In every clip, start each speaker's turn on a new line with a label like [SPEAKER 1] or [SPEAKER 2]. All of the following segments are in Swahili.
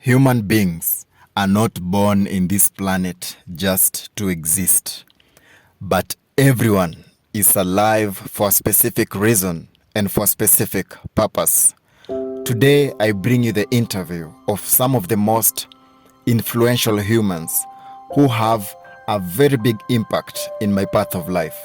[SPEAKER 1] Human beings are not born in this planet just to exist, but everyone is alive for a specific reason and for a specific purpose. Today, I bring you the interview of some of the most influential humans who have a very big impact in my path of life.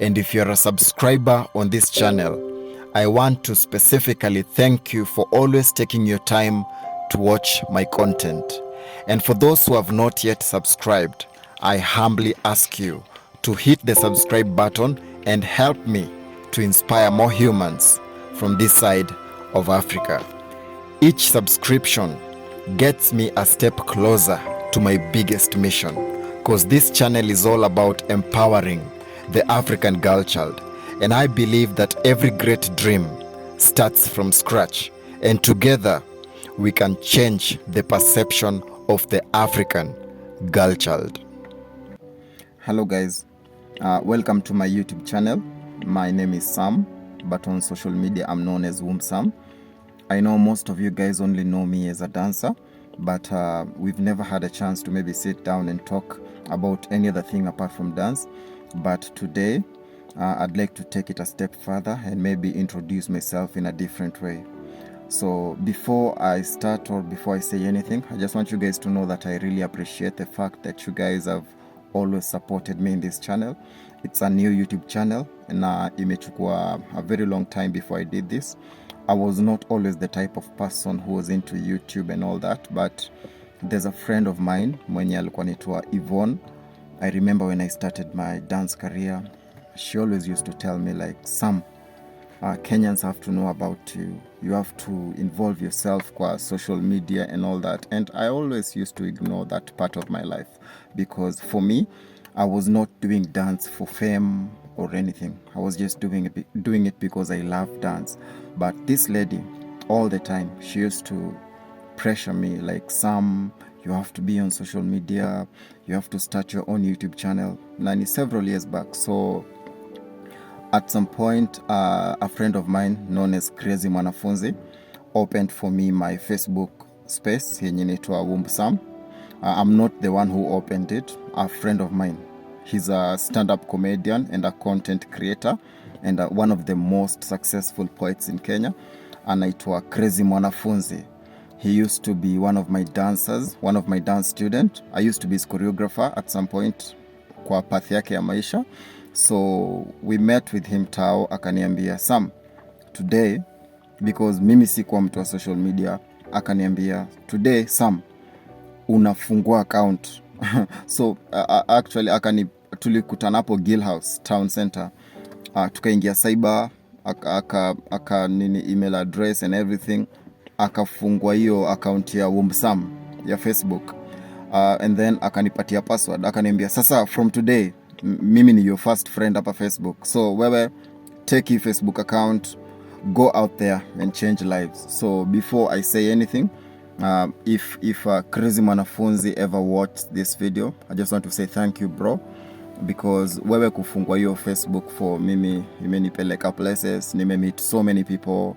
[SPEAKER 1] And if you're a subscriber on this channel, I want to specifically thank you for always taking your time to watch my content. And for those who have not yet subscribed, I humbly ask you to hit the subscribe button and help me to inspire more humans from this side of Africa. Each subscription gets me a step closer to my biggest mission, because this channel is all about empowering the African girl child. And I believe that every great dream starts from scratch, and together we can change the perception of the African girl child. Hello guys, welcome to my YouTube channel. My name is Sam, but on social media I'm known as Sam. I know most of you guys only know me as a dancer, but we've never had a chance to maybe sit down and talk about any other thing apart from dance. But today I'd like to take it a step further and maybe introduce myself in a different way. So before I start or before I say anything, I just want you guys to know that I really appreciate the fact that you guys have always supported me in this channel. It's a new YouTube channel and imechukua a very long time before I did this. I was not always the type of person who was into YouTube and all that, but there's a friend of mine mwenye alikuwa anaitwa Yvonne. I remember when I started my dance career, she always used to tell me like, Sam, Kenyans have to know about you. You have to involve yourself kwa social media and all that. And I always used to ignore that part of my life, because for me, I was not doing dance for fame or anything. I was just doing it because I love dance. But this lady, all the time, she used to pressure me like, Sam, you have to be on social media. You have to start your own YouTube channel. Nani several years back. So at some point, a friend of mine known as Crazy Mwanafunzi opened for me my Facebook space yenye inaitwa Sam. I'm not the one who opened it. A friend of mine. He's a stand-up comedian and a content creator and one of the most successful poets in Kenya. Anaitwa Crazy Mwanafunzi. He used to be one of my dancers, one of my dance students. I used to be his choreographer at some point kwa path yake ya maisha. So we met with him tao, akaniambia, Sam, today, because mimi sikuwa mtu wa social media, akaniambia, today, Sam, unafungua account. So actually tulikutana hapo Gill House Town Center. Tukaingia cyber, aka nini email address and everything. Akafungua hiyo account ya Sam ya Facebook. And then akanipatia password. Akaniambia, sasa from today, mimi ni your first friend hapa Facebook. So wewe take your Facebook account, go out there and change lives. So before I say anything, if Crazy Mwanafunzi ever watched this video, I just want to say thank you bro, because wewe kufungua hiyo Facebook for mimi imenipeleka places. Nime meet so many people,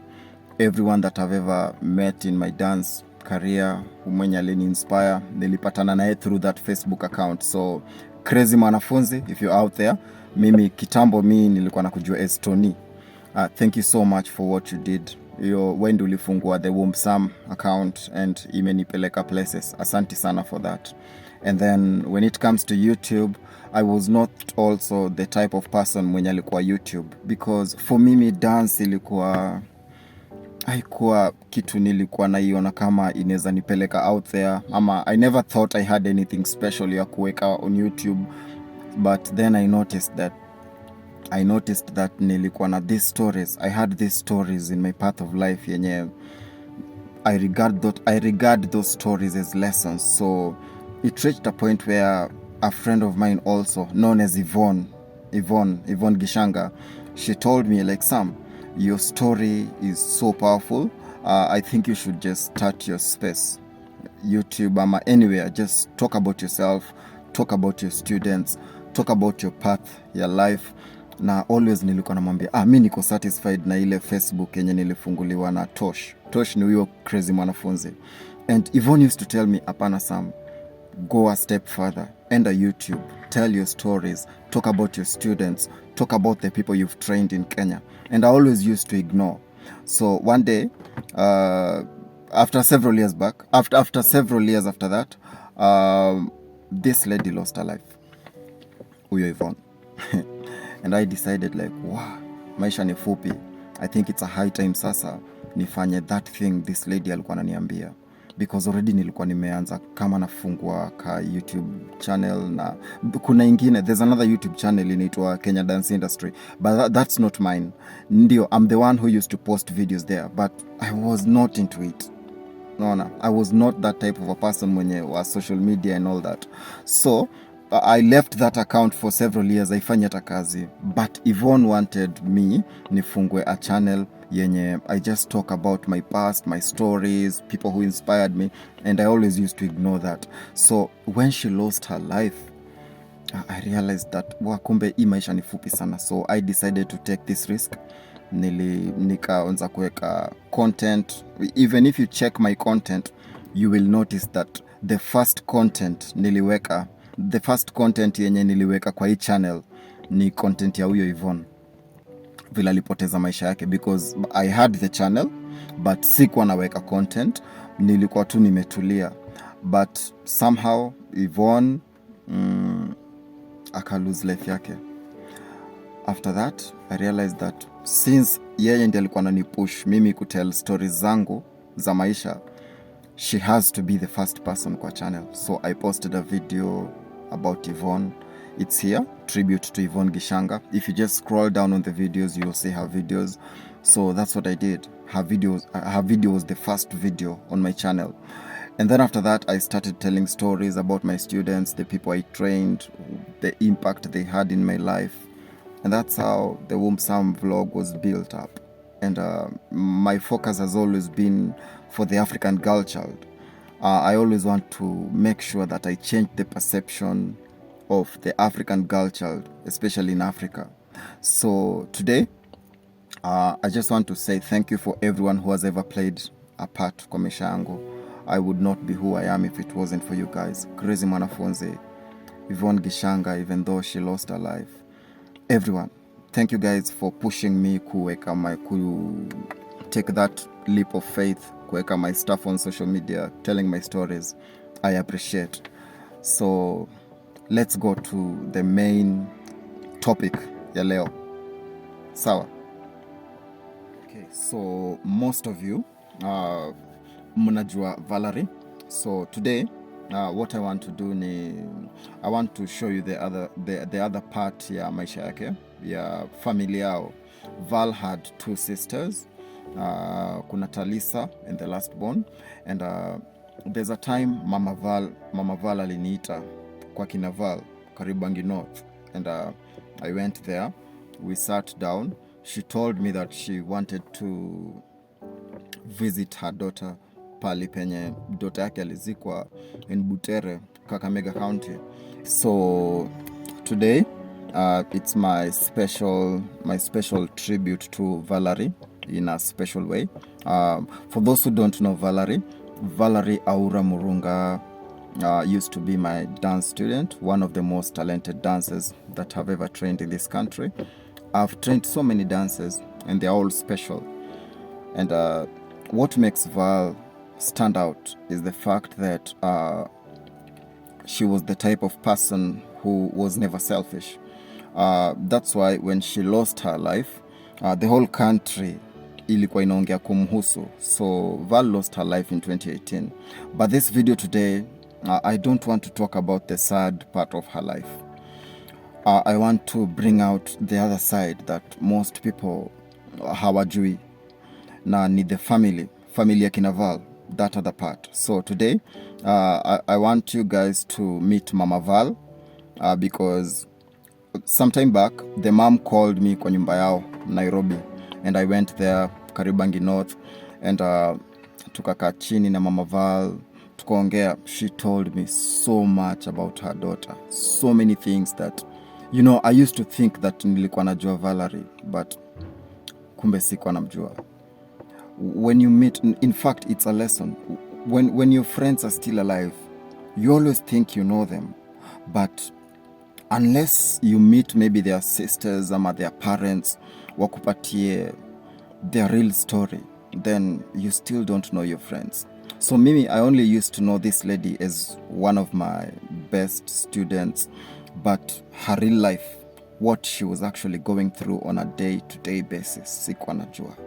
[SPEAKER 1] everyone that I've ever met in my dance career, mwenye alini inspire, nilipatana naye through that Facebook account. So Crazy Mwanafunzi, if you're out there, mimi kitambo nilikuwa nakujua as Tony. Thank you so much for what you did. When ulifungua the Sam account and imenipeleka places. Asante sana for that. And then when it comes to YouTube, I was not also the type of person mwenye alikuwa YouTube, because for me dance ilikuwa haikuwa kitu nilikuwa naiona kama inaweza nipeleka out there, ama I never thought I had anything special ya kuweka on YouTube. But then I noticed that nilikuwa na these stories. I had these stories in my path of life yenye I regard those stories as lessons. So it reached a point where a friend of mine also known as Yvonne Gishanga, she told me like, Sam, your story is so powerful. I think you should just start your space, YouTube ama anywhere. Just talk about yourself, talk about your students, talk about your path, your life. Na always nilikuwa namwambia, mimi niko satisfied na ile Facebook yenye nilifunguliwa na Tosh ni huyo Crazy Mwanafunzi. And Yvonne used to tell me, apana Sam, go a step further, enter YouTube, tell your stories, talk about your students, talk about the people you've trained in Kenya. And I always used to ignore. So one day, after several years back, after several years after that, this lady lost her life, huyo Yvonne. And I decided like, wow, maisha ni fupi. I think it's a high time sasa nifanye that thing this lady alikuwa ananiambia, because already nilikuwa nimeanza kama nafungua ka YouTube channel, na kuna ingine, there's another YouTube channel inaitwa Kenya Dance Industry, but that's not mine. Ndio, I'm the one who used to post videos there, but I was not into it. No, I was not that type of a person mwenye wa social media and all that. So I left that account for several years, haifanya hata kazi. But Yvonne wanted me nifungwe a channel yenye I just talk about my past, my stories, people who inspired me, and I always used to ignore that. So when she lost her life, I realized that kumbe hii maisha ni fupi sana. So I decided to take this risk. Nikaanza kuweka content. Even if you check my content, you will notice that the first content yenye niliweka kwa hii channel ni content ya huyo Yvonne, vile alipoteza maisha yake, because I had the channel but sikuwa naweka content, nilikuwa tu nimetulia, but somehow Yvonne aka lose life yake. After that I realized that since yeye ndiye alikuwa ananipush mimi kutell stories zangu za maisha, she has to be the first person kwa channel. So I posted a video about Yvonne. It's here, tribute to Yvonne Gishanga. If you just scroll down on the videos, you'll see her videos. So that's what I did. Her video was the first video on my channel. And then after that, I started telling stories about my students, the people I trained, the impact they had in my life. And that's how the Womb Sam vlog was built up. And my focus has always been for the African girl child. I always want to make sure that I change the perception of the African girl child, especially in Africa. So today, I just want to say thank you for everyone who has ever played a part kwa maisha yangu. I would not be who I am if it wasn't for you guys. Crazy Mwanafunzi, Yvonne Gishanga, even though she lost her life. Everyone, thank you guys for pushing me take that leap of faith, kuweka my stuff on social media, telling my stories. I appreciate. So let's go to the main topic ya leo. Sawa. Okay, so most of you mnajua Valerie. So today what I want to do I want to show you the other part ya maisha yake, ya familia yao. Val had two sisters, kuna Talisa and the last born, and there's a time Mama Val aliniita kwa kina Val Karibangi North, and I went there. We sat down. She told me that she wanted to visit her daughter pali penye daughter yake alizikwa in Butere, Kakamega County. So today it's my special tribute to Valerie in a special way. For those who don't know Valerie Aura Murunga used to be my dance student, one of the most talented dancers that have ever trained in this country. I've trained so many dancers and they're all special. And what makes Val stand out is the fact that she was the type of person who was never selfish. That's why when she lost her life, the whole country ilikuwa inaongea kumhusu. So Val lost her life in 2018. But this video today, I don't want to talk about the sad part of her life. I want to bring out the other side that most people hawajui, na ni the family ya kina Val, that other part. So today I want you guys to meet Mama Val, because sometime back the mom called me kwa nyumba yao Nairobi, and I went there Karibangi North, and tukakaa chini na Mama Val tukaongea. She told me so much about her daughter, so many things that, you know, I used to think that nilikuwa najua Valerie, but kumbe sikuwa namjua. When you meet, in fact it's a lesson. when your friends are still alive, you always think you know them, but unless you meet maybe their sisters or their parents wakupatie their real story, then you still don't know your friends. So Mimi, I only used to know this lady as one of my best students, but her real life, what she was actually going through on a day-to-day basis, sikuwa najua.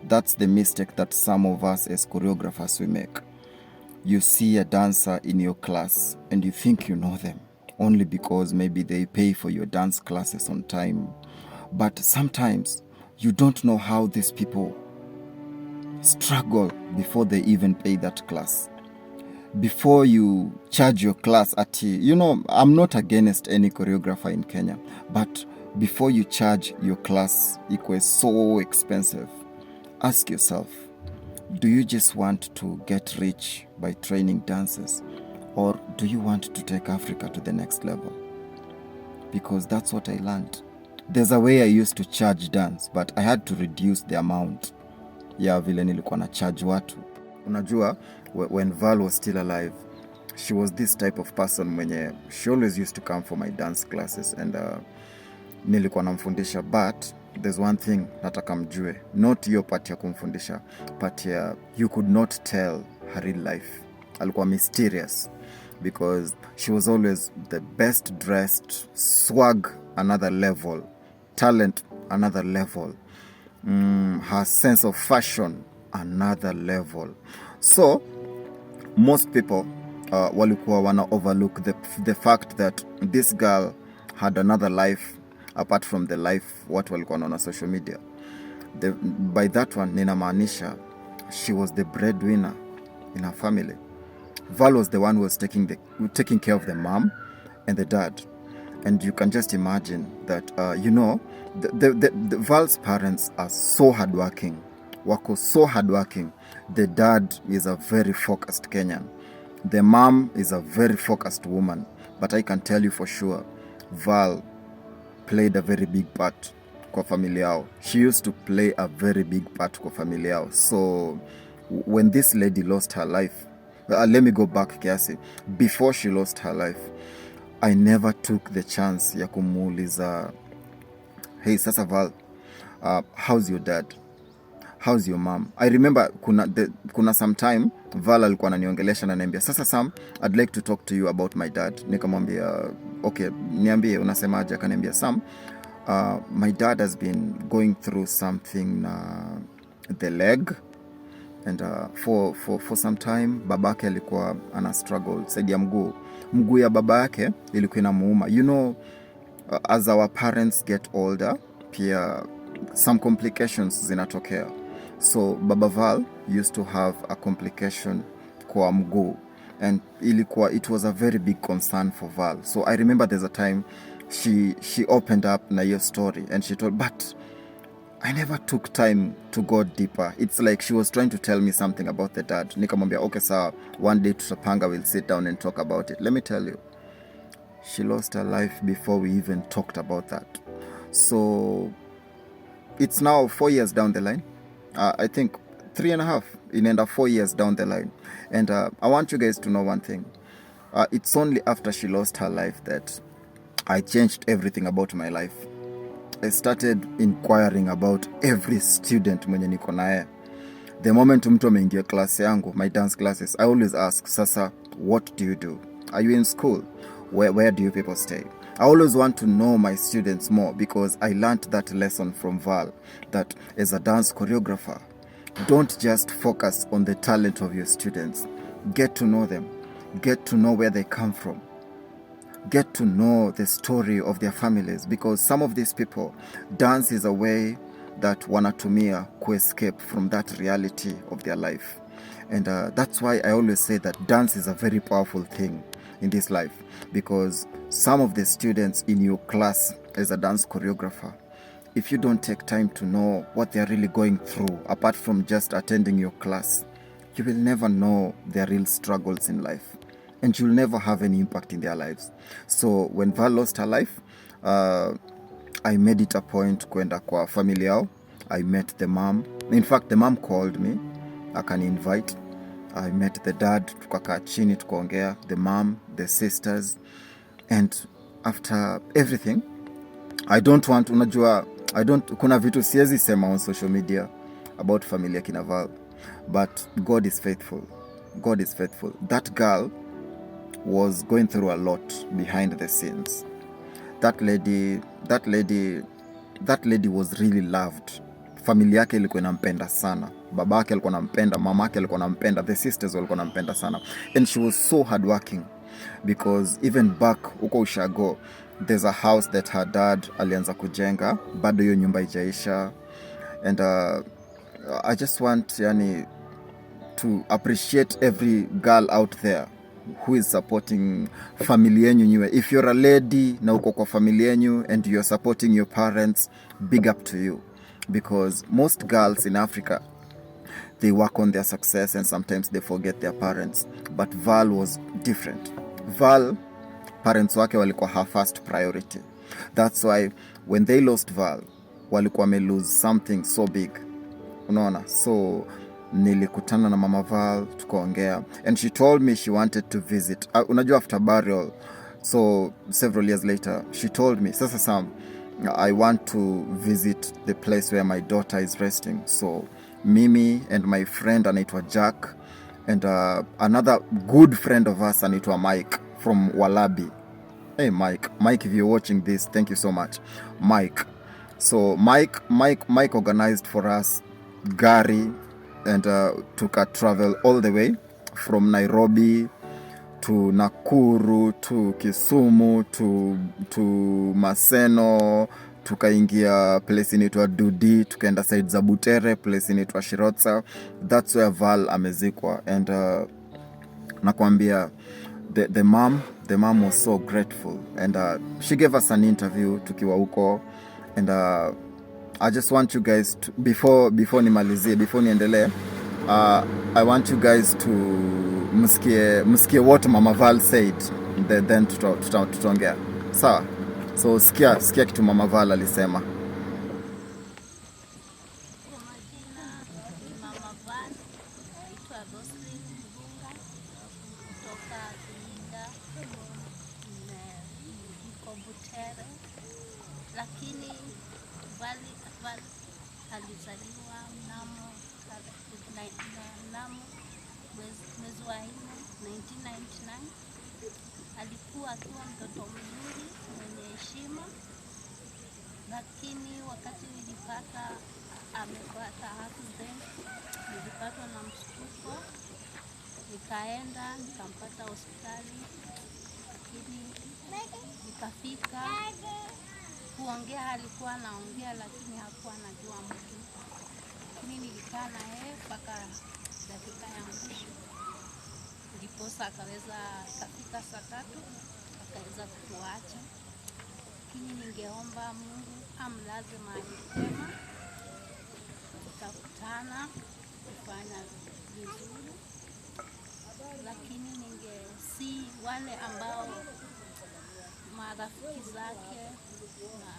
[SPEAKER 1] That's the mistake that some of us as choreographers we make. You see a dancer in your class and you think you know them only because maybe they pay for your dance classes on time. But sometimes you don't know how these people struggle before they even pay that class. Before you charge your class at, you know, I'm not against any choreographer in Kenya, but before you charge your class, it was so expensive. Ask yourself, do you just want to get rich by training dancers, or do you want to take Africa to the next level? Because that's what I learned. There's a way I used to charge dance, but I had to reduce the amount ya vile nilikuwa na charge watu. Unajua, when Val was still alive, she was this type of person mwenye, she always used to come for my dance classes and nilikuwa namfundisha, but there's one thing nataka mjue, not hiyo part ya kumfundisha, but you could not tell her real life. Alikuwa mysterious because she was always the best dressed, swag another level, talent another level, her sense of fashion another level. So most people walikuwa wana overlook the fact that this girl had another life apart from the life watu walikuwa wanaona social media. By that one ninamaanisha she was the breadwinner in her family. Val was the one who was taking care of the mom and the dad. And you can just imagine that, you know, the Val's parents are so hardworking. Wako so hardworking. The dad is a very focused Kenyan. The mom is a very focused woman. But I can tell you for sure, Val played a very big part kwa familia yao. She used to play a very big part kwa familia yao. So when this lady lost her life, let me go back kiasi. Before she lost her life, I never took the chance ya kumuuliza, hey, sasa Val, how's your dad? How's your mom? I remember kuna sometime Val alikuwa ananiongelesha na niambia, sasa Sam, I'd like to talk to you about my dad. Nikamwambia, okay, niambie unasemaje? Akaniambia, Sam, my dad has been going through something the leg, and for some time babake alikuwa ana struggle saidi ya mguu ya baba yake ilikuwa inamuuma. You know, as our parents get older, pia some complications zinatokea. So Baba Val used to have a complication kwa mguu, and it was a very big concern for Val. So I remember there's a time she opened up na your story and she told, but I never took time to go deeper. It's like she was trying to tell me something about the dad. Nikamwambia, okay sir, one day tutapanga, we'll sit down and talk about it. Let me tell you, she lost her life before we even talked about that. So it's now 4 years down the line. I think 3.5 inaenda 4 years down the line. And I want you guys to know one thing. It's only after she lost her life that I changed everything about my life. I started inquiring about every student mwenye niko naye. The moment mtu ameingia class yangu, my dance classes, I always ask, sasa, what do you do? Are you in school? Where do you people stay? I always want to know my students more because I learned that lesson from Val, that as a dance choreographer, don't just focus on the talent of your students. Get to know them. Get to know where they come from. Get to know the story of their families, because some of these people, dance is a way that wanatumia to escape from that reality of their life. And that's why I always say that dance is a very powerful thing in this life, because some of the students in your class as a dance choreographer, if you don't take time to know what they're really going through, apart from just attending your class, you will never know their real struggles in life, and you'll never have any impact in their lives. So when Val lost her life, I made it a point kwenda kwa family yao. I met the mom. In fact, the mom called me, akani invite, I met the dad, tukakaa chini tukaongea, the mom, the sisters, and after everything kuna vitu siwezi sema on social media about familia kina Val, but God is faithful. God is faithful. That girl was going through a lot behind the scenes. That lady was really loved. Familia yake ilikuwa inampenda sana. Babake alikuwa anampenda, mamake alikuwa anampenda, the sisters walikuwa wanampenda sana. And she was so hardworking because even back huko Ushago, there's a house that her dad alianza kujenga, bado hiyo nyumba ijaisha. And I just want to appreciate every girl out there who is supporting family yenyu nyiwe. If you're a lady na uko kwa family yenyu and you're supporting your parents, big up to you, because most girls in Africa, they work on their success and sometimes they forget their parents. But Val was different. Val, parents wake walikuwa her first priority. That's why when they lost Val, walikuwa lose something so big. Unaona? So nilikutana na Mama Val tukaongea, and she told me she wanted to visit. Unajua after burial, so several years later, she told me, sasa Sam, I want to visit the place where my daughter is resting. So mimi and my friend anaitwa Jack, and another good friend of us anaitwa Mike from Walabi. Hey Mike, if you're watching this, thank you so much, Mike. So Mike organized for us gari, and took a travel all the way from Nairobi to Nakuru to Kisumu to Maseno, tukaingia place inaitwa Dudi, tukaenda side za Butere, place inaitwa Shirotsa. That's where Val amezikwa. And nakwambia the mom was so grateful, and she gave us an interview tukiwa huko. And I just want you guys to, before niendelee, I want you guys to msikie what Mama Val said, then tutaongea. Sawa? So sikia kitu Mama Val alisema.
[SPEAKER 2] Lakini Val alizaliwa mnamo mwezi wa 4 1999. Alikuwa akiwa mtoto mzuri mwenye heshima, lakini wakati nilipata amepata accident, nilipatwa na mshtuko, nikaenda nikampata hospitali, lakini nikafika kuongea, alikuwa anaongea lakini hakuwa anajua mtu. Lakini nilikaa na yeye mpaka dakika ya mwisho, ndiposa akaweza kafika saa 3 akaweza kutuacha. Lakini ningeomba Mungu amlaze mahali pema, tutakutana kufanya vizuri. Lakini ningesi wale ambao marafiki zake na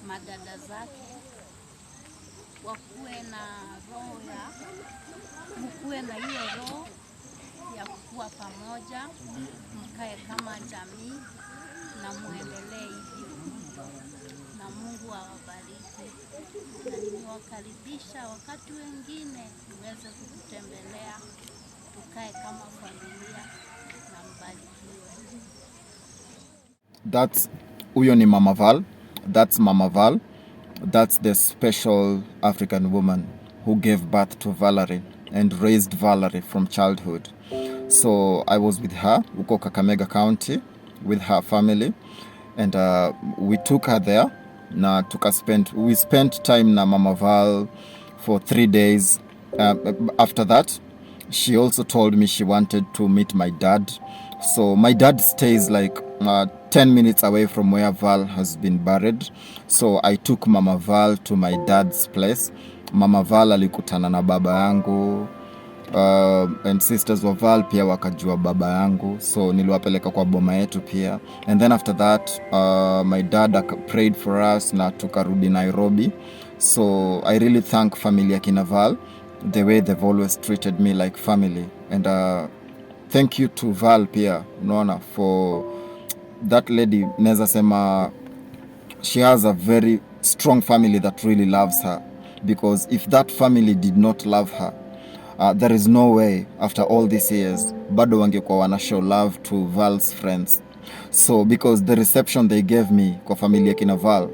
[SPEAKER 2] madada zake wakuwe na hiyo roho ya kuwa pamoja, mkae kama jamii na muendelee hivyo, na Mungu awabariki. Na nimewakaribisha wakati wengine muweze kututembelea, tukae kama familia na mbarikiwe.
[SPEAKER 1] Huyo ni Mama Val. That's Mama Val. That's the special African woman who gave birth to Valerie and raised Valerie from childhood. So I was with her huko Kakamega County with her family, and we took her there na we spent time na Mama Val for 3 days. After that, she also told me she wanted to meet my dad. So my dad stays like 10 minutes away from where Val has been buried. So I took Mama Val to my dad's place. Mama Val alikutana na baba yangu, and sisters wa Val pia wakajua baba yangu. So niliwapeleka kwa boma yetu pia. And then after that, my dad prayed for us na tukarudi Nairobi. So I really thank familia kina Val the way they've always treated me like family. And thank you to Val pia, unaona, for that lady. Naweza sema she has a very strong family that really loves her, because if that family did not love her, there is no way after all these years bado wangekuwa wana show love to Val's friends. So because the reception they gave me kwa familia kina Val,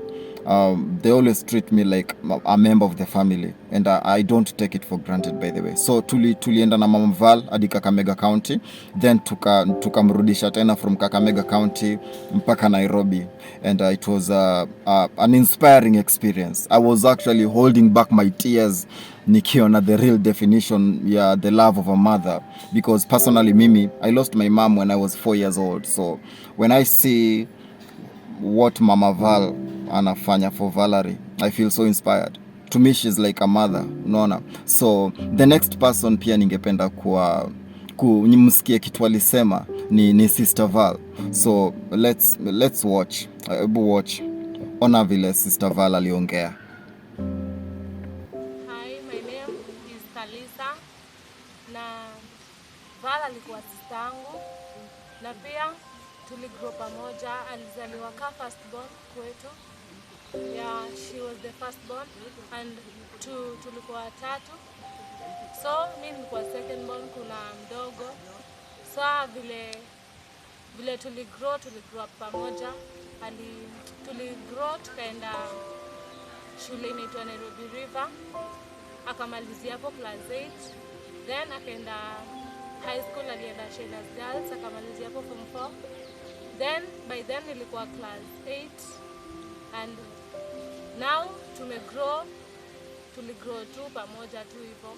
[SPEAKER 1] they always treat me like a member of the family, and I don't take it for granted, by the way. So tulienda na Mama Val hadi Kakamega County, then tukamrudisha tena from Kakamega County mpaka Nairobi, and it was an inspiring experience. I was actually holding back my tears nikiona the real definition ya the love of a mother, because personally mimi, I lost my mom when I was 4 years old. So when I see what Mama Val anafanya for Valerie, I feel so inspired. To me, she's like a mother, unaona. So the next person pia ningependa nimsikie kitu alisema ni Sister Val. So let's watch, watch ona vile Sister Val aliongea.
[SPEAKER 3] Hi, my name is Kalisa, na Val alikuwa sister yangu, na pia tuligrow pamoja. Alizaliwa ka firstborn kwetu. Yeah, she was the firstborn, and tulikuwa watatu. So mimi nilikuwa secondborn, kuna mdogo. So vile tuligrow up pamoja. Tuligrow tukaenda shule inaitwa Nairobi River, akamalizia hapo class 8. Then akaenda high school, alienda Sheila's Girls, akamalizia hapo form 4. Then by then nilikuwa class 8, and now tuligrow tu pamoja tu hivyo.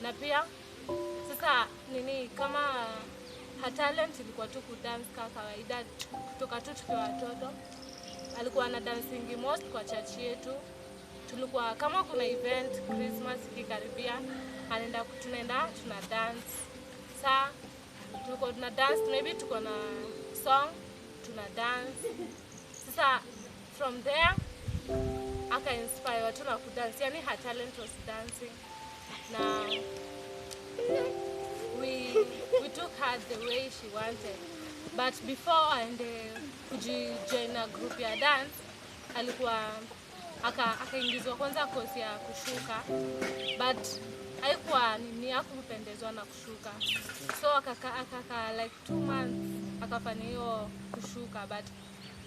[SPEAKER 3] Na pia sasa kama her talent ilikuwa tu kudance kama kawaida kutoka tu tukiwa watoto. Alikuwa na dancing most kwa church yetu. Tulikuwa kama kuna event Christmas ikikaribia, tunaenda tuna dance. Saa tulikuwa tuna dance, maybe tuko na song tuna dance. Sasa from there aka inspire watu na kudance, yani her talent was dancing. Na we took her the way she wanted. But before kujijoin na group ya dance, alikuwa akaingizwa kwanza course ya kushuka, but haikuwa hakupendezwa na kushuka. So akaka like 2 months akafanya hiyo kushuka, but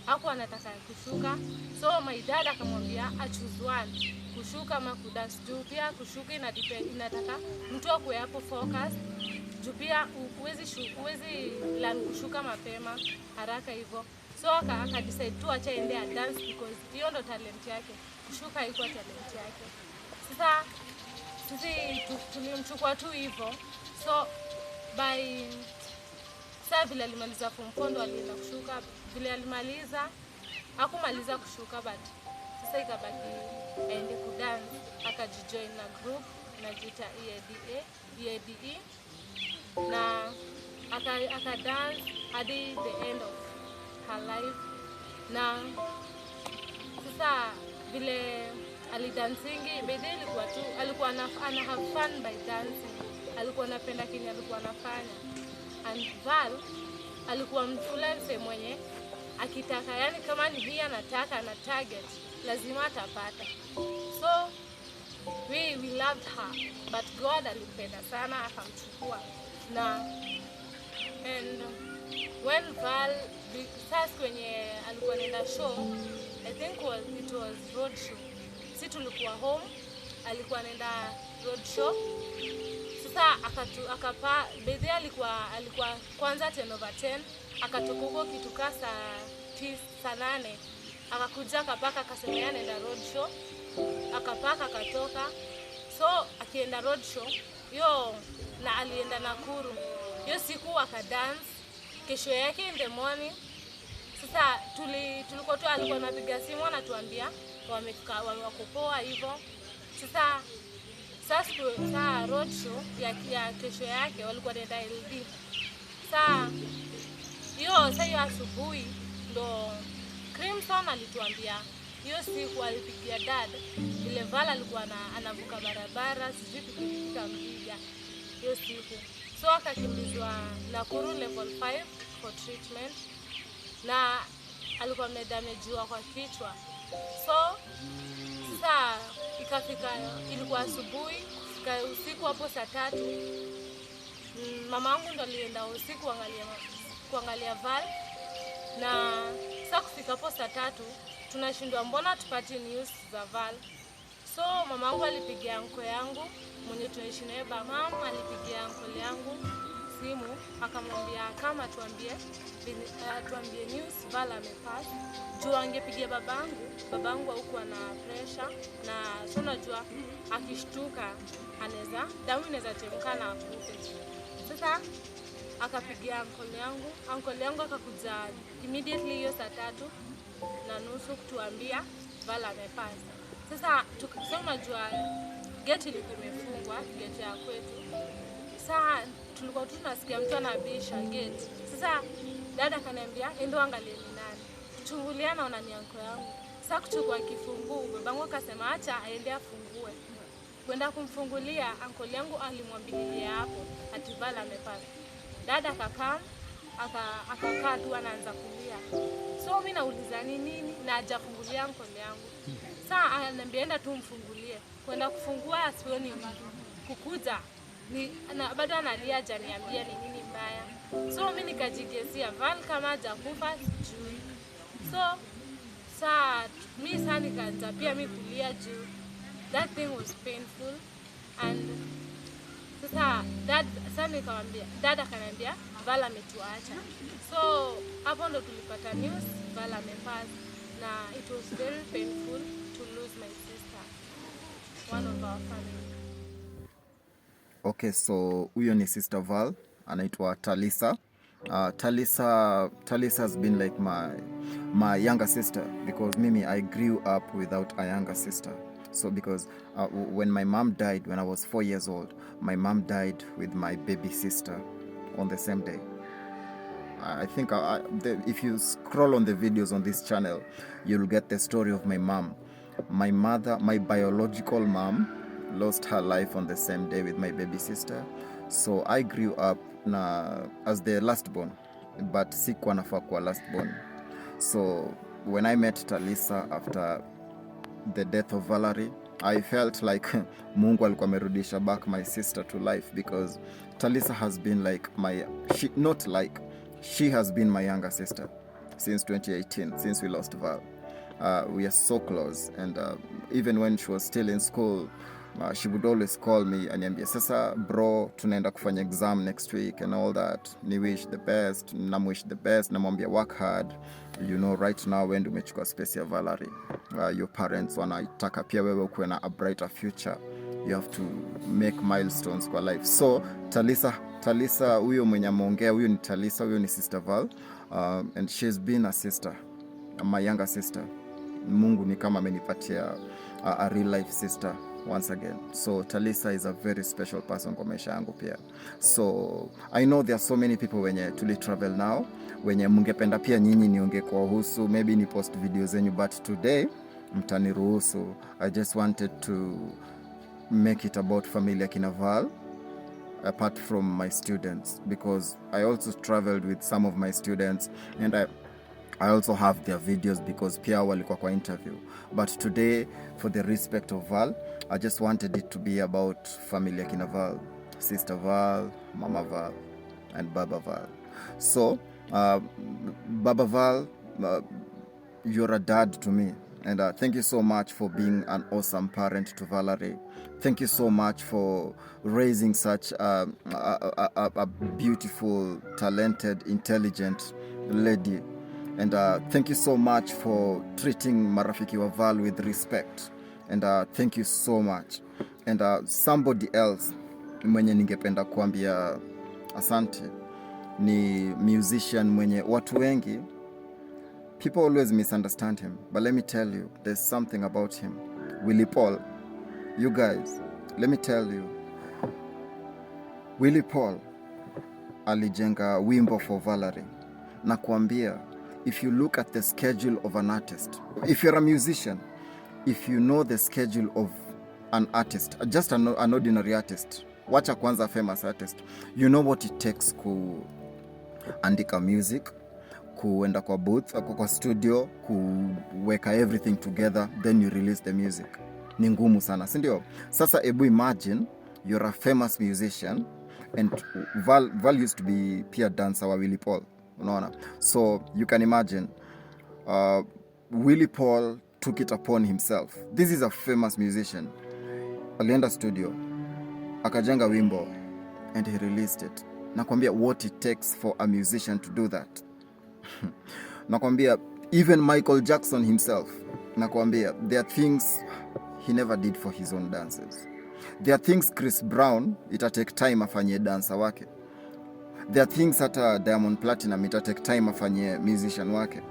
[SPEAKER 3] hakuwa anataka kushuka. So my dad akamwambia choose one, kushuka ama kudance. Juu pia kushuka inataka mtu akuwe hapo focus. Juu pia uwezi learn kushuka mapema haraka hivyo. So aka decide tu acha ende dance, because hiyo ndo talent yake. Kushuka haikuwa talent yake. Sasa sisi tulimchukua tu hivyo. So vile alimaliza form 4 ndo alienda kushuka. Vile alimaliza hakumaliza kushuka, but sasa ikabaki aende kudance. Akajijoin na group inajiita EADE, na aka dance hadi the end of her life. Na sasa vile alidansingi, bede ilikuwa tu alikuwa ana have fun by dancing. Alikuwa anapenda kile alikuwa anafanya. And Val alikuwa mfulance mwenye akitaka, yani kama ni hii anataka na target lazima atapata. So we loved her, but God alimpenda sana akamchukua. Na and when Val sasa kwenye alikuwa anaenda show, I think it was road show. Sisi tulikuwa home, alikuwa anaenda road show. Sasa akapa bedhi alikuwa kwanza 10/10, akatoka huko kituka saa 8, akakuja akapaka akasema anaenda road show, akapaka akatoka. So akienda road show yo, na alienda Nakuru hiyo siku akadance. Kesho yake in the morning sasa tulikuwa tu alikuwa anapiga simu anatuambia wamefika wako poa hivyo. Sasa road show ya kesho yake walikuwa wanaenda LD. Sasa hiyo asubuhi ndo Crimson alituambia hiyo siku alipigia dad vile Val alikuwa anavuka barabara, sijui tukifika Mpiga hiyo siku. So akakimbizwa Nakuru level 5 for treatment, na alikuwa amedamejiwa kwa kichwa. So sasa ikafika, ilikuwa asubuhi, kufika usiku hapo saa 3, mama yangu ndo alienda usiku kuangalia Val, na sasa kufika hapo saa 3 tunashindwa mbona tupati news za Val. So mama yangu alipigia uncle yangu mwenye tunaishi naye Bamam, alipigia uncle yangu simu akamwambia kama tuambie news Val amepass. Juu angepigia babangu huko na pressure, na so unajua akishtuka damu inaweza chemka na akufe. Sasa akapigia uncle yangu akakuja immediately hiyo saa 3:30 kutuambia Val amepass. Sasa unajua gate ilikuwa imefungwa, gate ya kwetu. Sasa tulikuwa tunasikia mtu anabisha gate. Sasa dada akaniambia endo angalie ni nani. Kuchungulia naona ni uncle yangu. Sasa kuchukua kifunguo, babangu akasema acha aende afungue. Kwenda kumfungulia, uncle yangu alimwambilia hapo ati Val amepata. Dada akakaa tu anaanza kulia. So mimi nauliza nini na hajafungulia uncle yangu. Sasa ananiambia enda tu mfungulie. Kwenda kufungua asioni mtu. Kukuja na bado analia, hajaniambia ni nini mbaya. So mimi nikajigesia Val kama hajakufa sijui. So mimi nikaanza pia mimi kulia juu that thing was painful. And sasa dad akaniambia Val ametuacha. So hapo ndo tulipata news Val amepass, na it was very painful to lose my sister, one of our family.
[SPEAKER 1] Okay, so huyo ni Sister Val, anaitwa Talisa. Talisa has been like my younger sister, because I grew up without a younger sister. So because when my mom died when I was 4 years old, my mom died with my baby sister on the same day. I think if you scroll on the videos on this channel, you'll get the story of my mom. My mother, my biological mom, lost her life on the same day with my baby sister. So I grew up as the last born, but sikuwa nafaa kuwa last born. So when I met Talisa after the death of Valerie, I felt like Mungu alikuwa amerudisha back my sister to life, because Talisa has been like she has been my younger sister since 2018, since we lost Val. We are so close, and even when she was still in school, she would always call me and niambia, sasa bro, tunaenda kufanya exam next week and all that. Ni wish the best, namwish the best, namwambia work hard. You know, right now when umechukua space ya Valerie, your parents wanataka pia wewe ukuwe na a brighter future. You have to make milestones kwa life. So Talisa huyo mwenye ameongea, huyo ni Talisa, huyo ni Sister Val, and she's been a sister, my younger sister. Mungu ni kama amenipatia a real life sister once again. So Talisa is a very special person kwa maisha yangu pia. So I know there are so many people wenye tuli travel now, wenye mungependa pia nyinyi niongee kuwahusu, maybe ni post videos zenyu, but today mtaniruhusu. I just wanted to make it about familia kina Val, apart from my students, because I also traveled with some of my students, and I also have their videos because pia walikuwa kwa interview. But today, for the respect of Val, I just wanted it to be about familia kina Val, Sister Val, Mama Val, and Baba Val. So, Baba Val, you're a dad to me, and thank you so much for being an awesome parent to Valerie. Thank you so much for raising such a beautiful, talented, intelligent lady. And thank you so much for treating marafiki wa Val with respect. And thank you so much. And somebody else mwenye ningependa kuambia asante ni musician mwenye watu wengi, people always misunderstand him, but let me tell you, there's something about him. Willy Paul, you guys, let me tell you, Willy Paul alijenga wimbo for Valerie. Na kuambia, if you look at the schedule of an artist, if you're a musician, if you know the schedule of an artist, just an ordinary artist, wacha kwanza famous artist, you know what it takes kuandika music, kuenda kwa booth, kwa studio, kuweka everything together, then you release the music. Ni ngumu sana, si ndio? Sasa ebu imagine you're a famous musician, and Val used to be pia dancer wa Willy Paul, unaona? So you can imagine Willy Paul took it upon himself. This is a famous musician. Alienda studio, akajenga wimbo, and he released it. Nakwambia what it takes for a musician to do that. Nakwambia even Michael Jackson himself, nakwambia there are things he never did for his own dances. There are things Chris Brown, ita take time afanye dancer wake. There are things hata Diamond Platinum, ita take time afanye musician wake.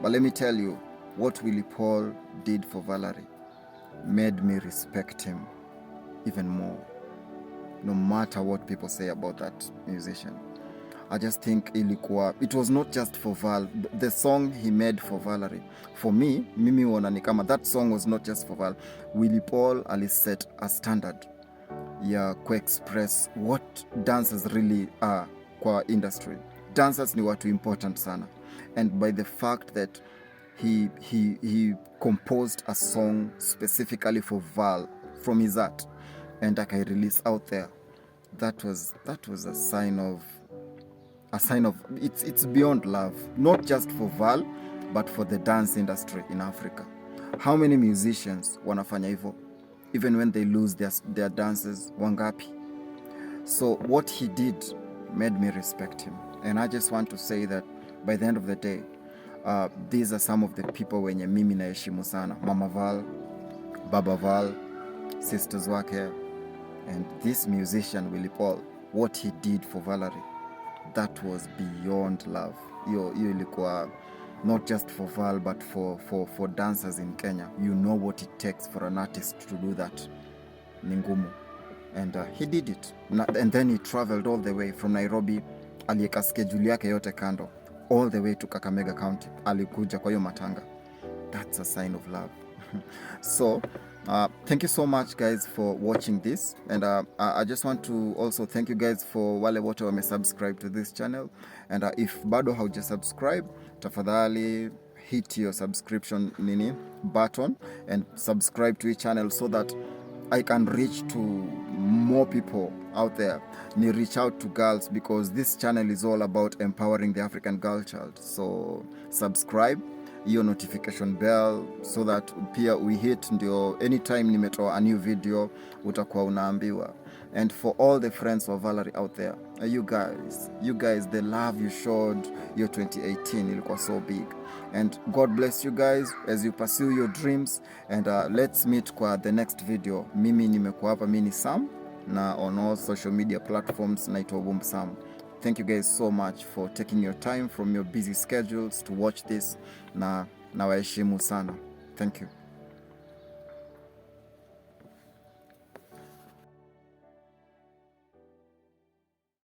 [SPEAKER 1] But let me tell you, what Willy Paul did for Valerie made me respect him even more, no matter what people say about that musician. I just think it was not just for Val. The song he made for Valerie, for me, mimi huona ni kama that song was not just for Val. Willy Paul aliset a standard ya ku-express what dancers really are kwa industry. Dancers ni watu important sana. And by the fact that he composed a song specifically for Val from his art, and I release out there, that was a sign of it's beyond love, not just for Val but for the dance industry in Africa. How many musicians wanafanya hivyo even when they lose their dances? Wangapi? So what he did made me respect him, and I just want to say that by the end of the day, these are some of the people wenye mimi naheshimu sana. Mama Val, Baba Val, sisters wake, and this musician Willy Paul, what he did for Valerie, that was beyond love. Hiyo ilikuwa not just for Val but for dancers in Kenya. You know what it takes for an artist to do that. Ni ngumu. And he did it. And then he traveled all the way from Nairobi. Alieka schedule yake yote kando, all the way to Kakamega County. Alikuja kwa hiyo matanga. That's a sign of love. So thank you so much guys for watching this, and I just want to also thank you guys for wale wote wame subscribe to this channel, and if bado hauja subscribe, tafadhali hit your subscription button and subscribe to each channel so that I can reach to more people out there. Ni reach out to girls, because this channel is all about empowering the African girl child. So subscribe, your notification bell, so that pia we hit ndio anytime nimetoa a new video utakuwa unaambiwa. And for all the friends of Valerie out there, you guys, the love you showed your 2018 ilikuwa so big, and God bless you guys as you pursue your dreams, and let's meet kwa the next video. Mimi nimekuwa hapa, mimi ni Sam, na on all social media platforms naitwa Boom Sam. Thank you guys so much for taking your time from your busy schedules to watch this, na waheshimu sana. Thank you.